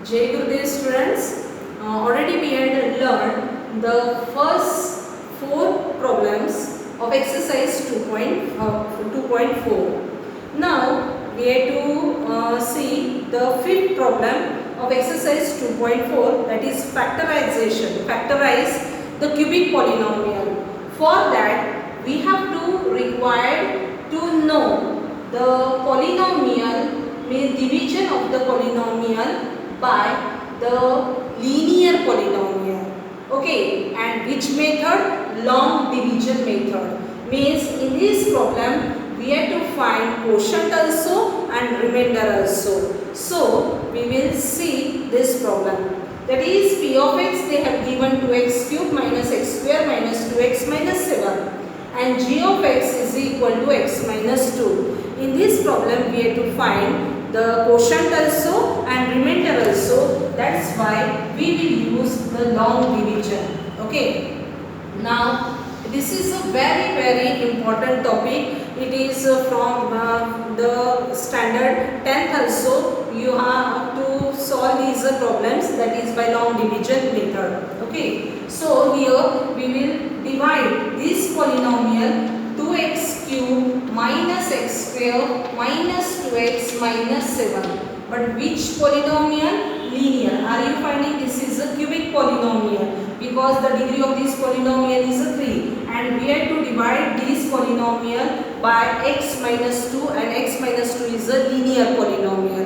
Jai Gurudev students, already we had learned the first 4 problems of exercise 2.4. Now we have to see the 5th problem of exercise 2.4, that is factorization. Factorize the cubic polynomial. For that we have to require to know the polynomial, means division of the polynomial by the linear polynomial. Okay, and which method? Long division method. Means in this problem we have to find quotient also and remainder also. So we will see this problem. That is p of x, they have given 2x cube minus x square minus 2x minus 7, and g of x is equal to x minus 2. In this problem we have to find the quotient also and remainder also. That's why we will use the long division. Okay. Now this is a very important topic. It is from the standard 10th also. You have to solve these problems, that is by long division method. Okay. So here we will divide this polynomial 2x cube minus x square minus 2x minus 7. But which polynomial? Linear. Are you finding this is a cubic polynomial? Because the degree of this polynomial is a 3. And we have to divide this polynomial by x minus 2, and x minus 2 is a linear polynomial.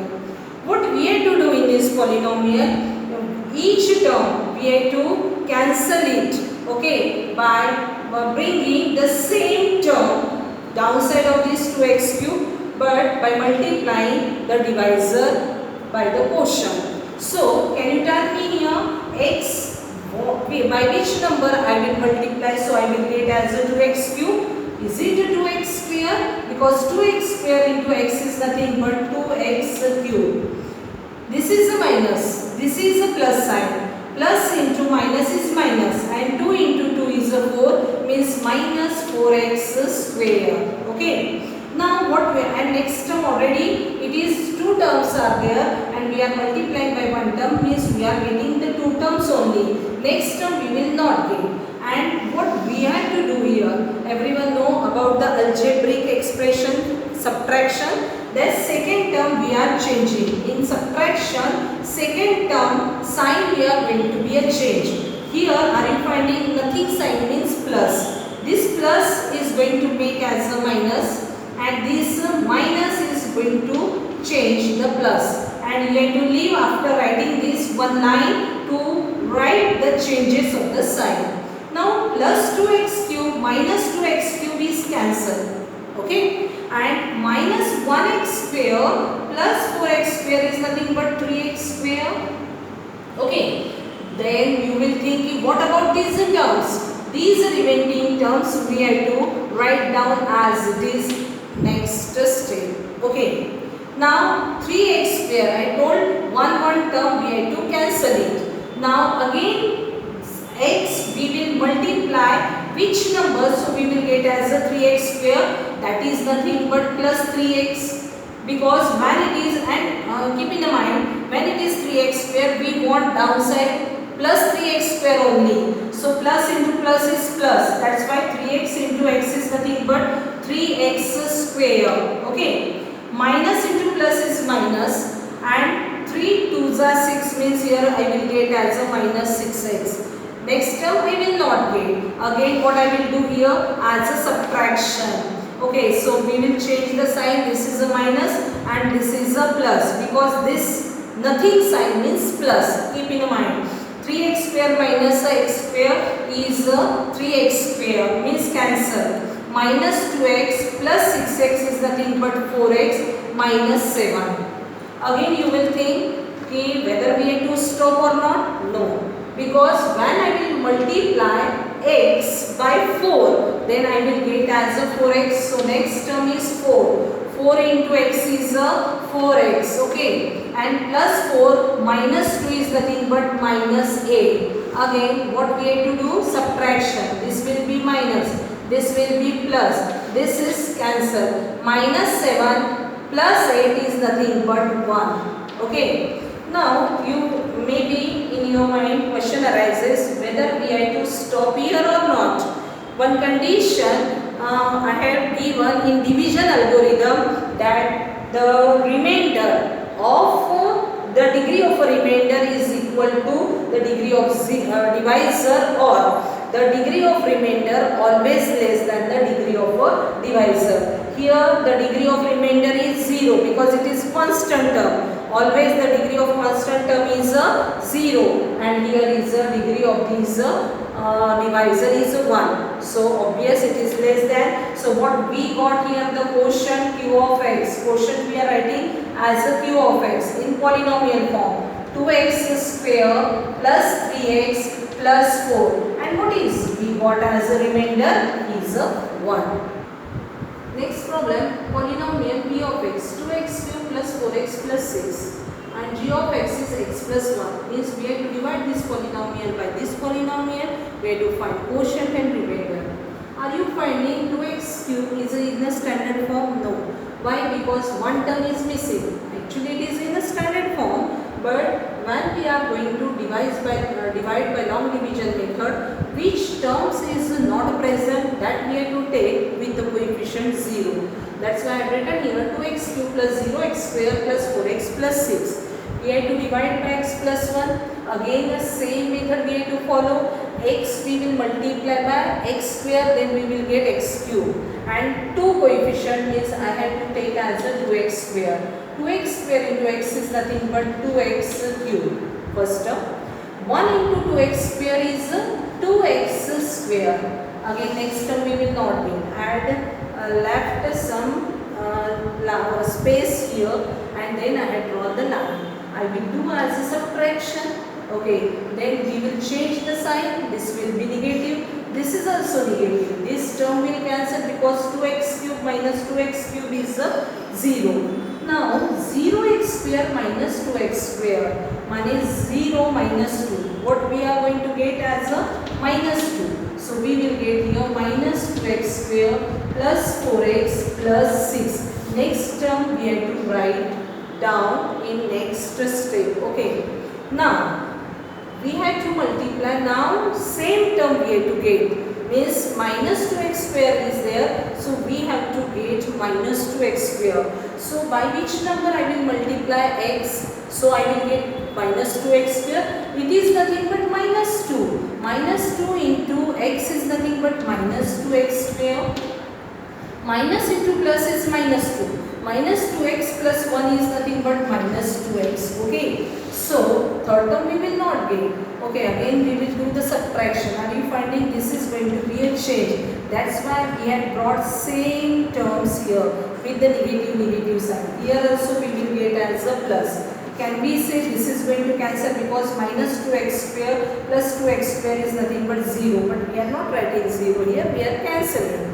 What we have to do in this polynomial? Each term we have to cancel it. Okay, by bringing the same term downside of this 2x cube, but by multiplying the divisor by the quotient. So can you tell me here x by which number I will multiply? So I will get as a 2x cube. Is it a 2x square? Because 2x square into x is nothing but 2x cube. This is a minus, this is a plus sign. Plus into minus is minus, and 2 into 2 is a 4, means minus 4x square. Okay. Now what we, and next term already it is 2 terms are there, and we are multiplying by 1 term, means we are getting the 2 terms only. Next term we will not get. And what we have to do here, everyone know about the algebraic expression subtraction. That second term we are changing. In subtraction, second term sign we are going to be a change. Here are you finding nothing sign means plus. This plus is going to make as a minus, and this minus is going to change the plus. And you have to leave after writing this one line to write the changes of the sign. Now plus 2x cube minus 2x cube is cancelled. Okay. And minus 1x square plus 4x square is nothing but 3x square. Okay. Then you will think, what about these terms? These remaining terms we have to write down as it is next step. Okay. Now 3x square, I told one term we have to cancel it. Now again x we will multiply which number? So we will get as a 3x square, that is nothing but plus 3x. Because when it is, and keep in mind, when it is 3x square we want downside plus 3x square only. So plus into plus is plus, that's why 3x into x is nothing but 3x square. Okay. Minus into plus is minus, and 3 2s are 6, means here I will get as a minus 6x. Next term I will not get. Again what I will do here as a subtraction. Okay, so we will change the sign. This is a minus and this is a plus, because this nothing sign means plus. Keep in mind, 3x square minus x square is 3x square, means cancel. Minus 2x plus 6x is nothing but 4x minus 7. Again you will think, okay, whether we have to stop or not? No. Because when I will multiply x by 4, then I will get as a 4x. So next term is 4. 4 into x is a 4x. Okay. And plus 4 minus 2 is nothing but minus 8. Again what we have to do? Subtraction. This will be minus. This will be plus. This is cancel. Minus 7 plus 8 is nothing but 1. Okay. Now you have to stop here or not? One condition I have given in division algorithm, that the remainder of the degree of a remainder is equal to the degree of divisor, or the degree of remainder always less than the degree of a divisor. Here the degree of remainder is 0 because it is constant term. Always the degree of constant term is 0, and here is the degree of this divisor is 1. So obvious it is less than. So what we got here, the quotient q of x. Quotient we are writing as a q of x in polynomial form. 2x square plus 3x plus 4. And what is we got as a remainder is 1. Next problem, polynomial p of x, 2x cube plus 4x plus 6, and g of x is x plus 1. Means we have to divide this polynomial by this polynomial. We have to find quotient and remainder. Are you finding 2x cube is in the standard form? No. Why? Because one term is missing. Actually it is in the standard form, but when we are going to divide by long division method, which terms is not present, that we have to take with the coefficient 0. That's why I have written here 2x cube plus 0x square plus 4x plus 6. We have to divide by x plus 1. Again the same method we have to follow. X we will multiply by x square, then we will get x cube. And 2 coefficient means I have to take as a 2x square. 2x square into x is nothing but 2x cube. First term. 1 into 2x square is 2x square. Again next term we will not be. Add left some space here, and then I have drawn the line. I will do as a subtraction. Okay, then we will change the sign. This will be negative. This is also negative. This term will cancel because 2x cube minus 2x cube is 0. Now 0x square minus 2x square minus 0 minus 2. What we are going to get as a minus 2. So we will get here minus 2x square plus 4x plus 6. Next term we have to write down in next step. Okay. Now we have to multiply. Now same term we have to get. Means minus 2x square is there, so we have to get minus 2x square. So by which number I will multiply x? So I will get minus 2x square. It is nothing but minus 2. Minus 2 into x is nothing but minus 2x square. Minus into plus is minus 2. Minus 2x plus 1 is nothing but minus 2x. Okay. So third term we will not get. Okay, again we will do the subtraction. Are you finding this is going to be a change? That's why we have brought same terms here with the negative sign. Here also we will get as a plus. Can we say this is going to cancel because minus 2x square plus 2x square is nothing but 0. But we are not writing 0 here, we are cancelling.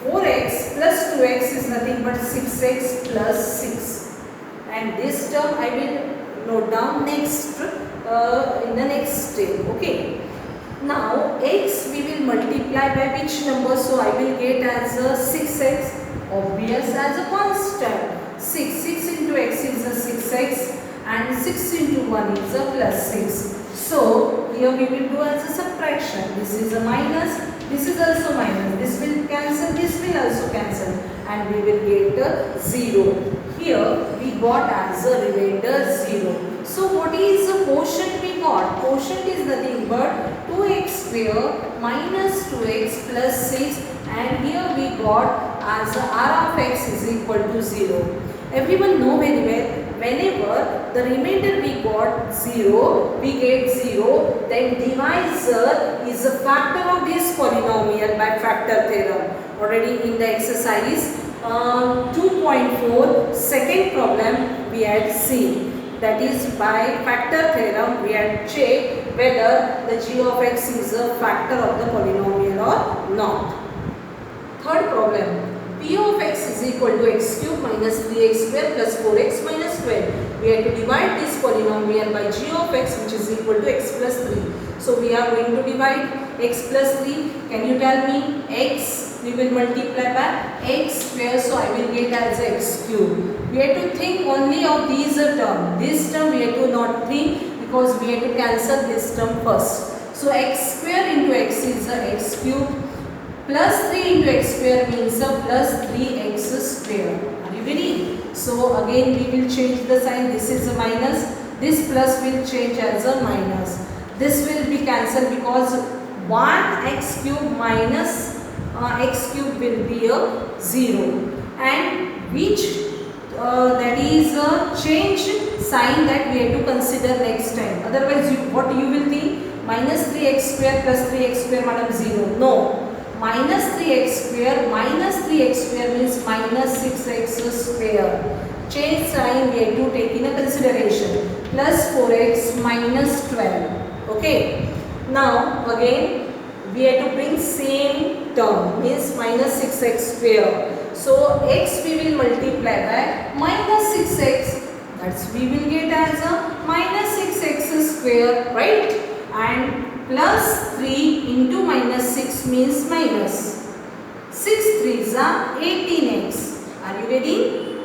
4x plus 2x is nothing but 6x plus 6. And this term I will note down next in the next step. Okay. Now x we will multiply by which number? So I will get as a 6x. Obvious as a constant. 6 into x is a 6x, and 6 into 1 is a plus 6. So here we will do as a subtraction. This is a minus, this is also minus. This will cancel, this will also cancel, and we will get a 0. Here we got as a remainder 0. So what is the quotient we got? Quotient is nothing but 2x square minus 2x plus 6, and here we got as r of x is equal to 0. Everyone know very well, whenever the remainder we got 0, we get 0, then divisor is a factor of this polynomial by factor theorem. Already in the exercise 2.4 second problem we had seen. That is by factor theorem we had checked whether the g of x is a factor of the polynomial or not. Third problem. P of x is equal to x cube minus 3x square plus 4x minus 12. We have to divide this polynomial by g of x, which is equal to x plus 3. So we are going to divide x plus 3. Can you tell me x? We will multiply by x square. So I will get as x cube. We have to think only of these terms. This term we have to not think because we have to cancel this term first. So x square into x is a x cube, plus 3 into x square means a plus 3x square. Are you ready? So again we will change the sign. This is a minus, this plus will change as a minus. This will be cancelled because 1x cube minus x cube will be a 0, and which that is a change sign that we have to consider next time. Otherwise what you will think, minus 3x square plus 3x square madam 0. No, minus 3x square means minus 6x square. Change sign we have to take in a consideration. Plus 4x minus 12. Okay. Now again we have to bring same term, means minus 6x square. So x we will multiply by minus 6x, that's we will get as a minus 6x square, right? And plus 3 into minus 6 means minus 6 3s are 18x. Are you ready?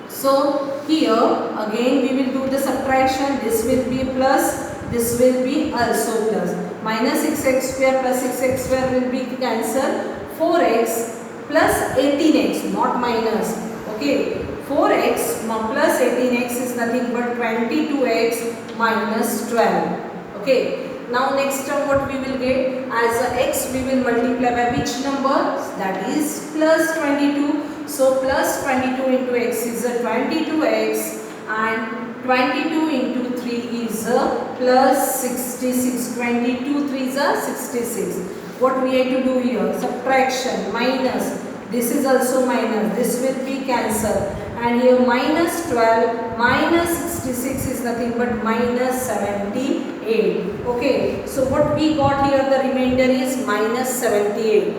So here again we will do the subtraction. This will be plus, this will be also plus. Minus 6x square plus 6x square will be cancelled. 4x plus 18x, not minus. Okay, 4x plus 18x is nothing but 22x minus 12. Okay, now next term what we will get, as a x we will multiply by which number? That is plus 22. So plus 22 into x is a 22x, and 22 into 3 is a plus 66. 22 3s are 66. What we have to do here? Subtraction, minus. This is also minus. This will be cancelled. And here minus 12 minus 66 is nothing but minus 78. Okay. So what we got here, the remainder is minus 78.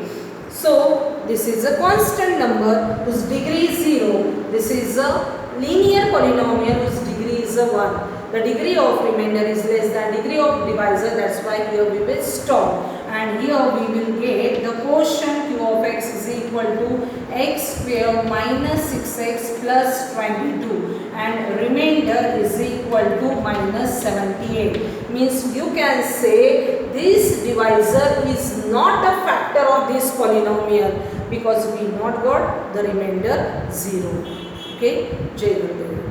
So this is a constant number whose degree is 0. This is a linear polynomial whose degree is 1. The degree of remainder is less than degree of divisor. That's why here we will stop. And here we will get the quotient q of x is equal to x square minus 6x plus 22. And remainder is equal to minus 78. Means you can say this divisor is not a factor of this polynomial because we not got the remainder 0. Okay, Jai Gurudev.